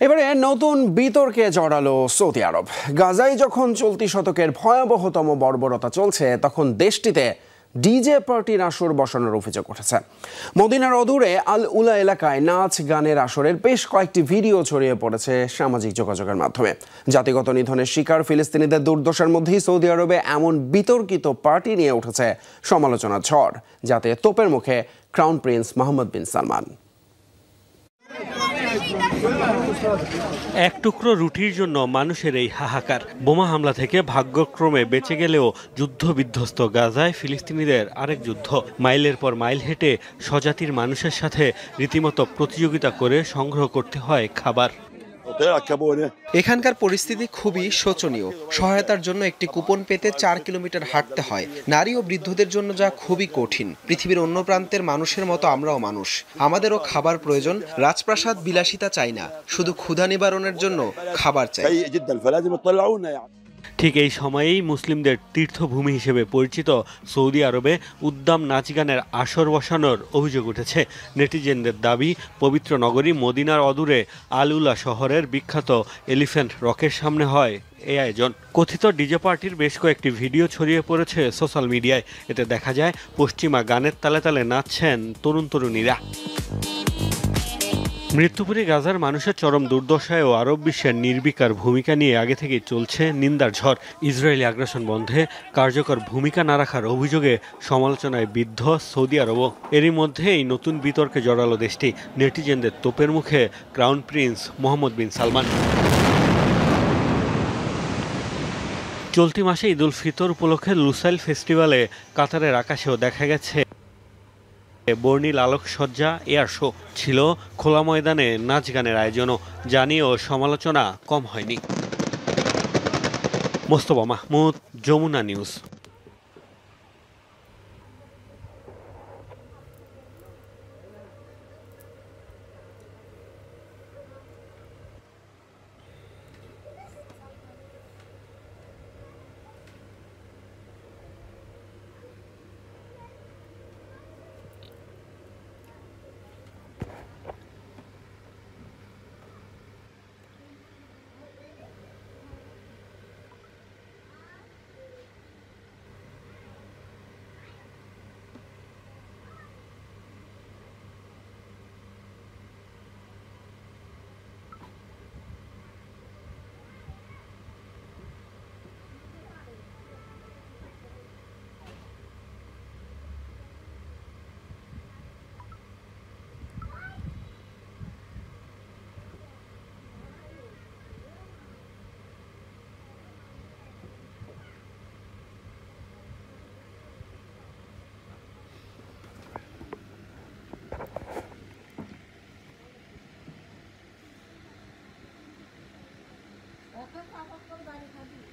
এবারে নতুন বিতর্কে জড়ালো সৌদি আরব। গাজায় যখন চলতি শতকের ভয়াবহতম বর্বরতা চলছে, তখন দেশটিতে ডিজে পার্টির আসর বসানোর অভিযোগ উঠেছে। মদিনার অদূরে আল উলা এলাকায় নাচ গানের আসরের বেশ কয়েকটি ভিডিও ছড়িয়ে পড়েছে সামাজিক যোগাযোগের মাধ্যমে। জাতিগত নিধনের শিকার ফিলিস্তিনিদের দুর্দশার মধ্যেই সৌদি আরবে এমন বিতর্কিত পার্টি নিয়ে উঠেছে সমালোচনার ঝড়, যাতে তোপের মুখে ক্রাউন প্রিন্স মোহাম্মদ বিন সালমান। এক টুকরো রুটির জন্য মানুষের এই হাহাকার। বোমা হামলা থেকে ভাগ্যক্রমে বেঁচে গেলেও যুদ্ধ বিধ্বস্ত গাজায় ফিলিস্তিনিদের আরেক যুদ্ধ। মাইলের পর মাইল হেঁটে স্বজাতির মানুষের সাথে রীতিমতো প্রতিযোগিতা করে সংগ্রহ করতে হয় খাবার। এখানকার পরিস্থিতি খুবই শোচনীয়। সহায়তার জন্য একটি কুপন পেতে 4 কিলোমিটার হাঁটতে হয়। নারী ও বৃদ্ধদের জন্য যা খুবই কঠিন। পৃথিবীর অন্য প্রান্তের মানুষের মতো আমরাও মানুষ, আমাদেরও খাবার প্রয়োজন। রাজপ্রাসাদ বিলাসিতা চাই না, শুধু ক্ষুধা নিবারণের জন্য খাবার চাই। ঠিক এই সময়েই মুসলিমদের তীর্থভূমি হিসেবে পরিচিত সৌদি আরবে উদ্দাম নাচ গানের আসর বসানোর অভিযোগ উঠেছে। নেটিজেনদের দাবি, পবিত্র নগরী মদিনার অদূরে আল উলা শহরের বিখ্যাত এলিফ্যান্ট রকের সামনে হয় এই আয়োজন। কথিত ডিজে পার্টির বেশ কয়েকটি ভিডিও ছড়িয়ে পড়েছে সোশ্যাল মিডিয়ায়। এতে দেখা যায় পশ্চিমা গানের তালে তালে নাচছেন তরুণ তরুণীরা। মৃত্যুপুরী গাজার মানুষের চরম দুর্দশায় ও আরব বিশ্বের নির্বিকার ভূমিকা নিয়ে আগে থেকেই চলছে নিন্দার ঝড়। ইসরায়েলি আগ্রাসন বন্ধে কার্যকর ভূমিকা না রাখার অভিযোগে সমালোচনায় বিদ্ধ সৌদি আরবও। এরই মধ্যে এই নতুন বিতর্কে জড়ালো দেশটি। নেটিজেনদের তোপের মুখে ক্রাউন প্রিন্স মোহাম্মদ বিন সালমান। চলতি মাসে ঈদ উল ফিতর উপলক্ষে লুসাইল ফেস্টিভ্যালে কাতারের আকাশেও দেখা গেছে বর্ণিল আলোকসজ্জা, এয়ার শো। ছিল খোলা ময়দানে নাচ গানের আয়োজনও, জানিয়েও সমালোচনা কম হয়নি। মোস্তফা মাহমুদ, যমুনা নিউজ। ওকে সাপোর্ট করে বাড়ি খাবি।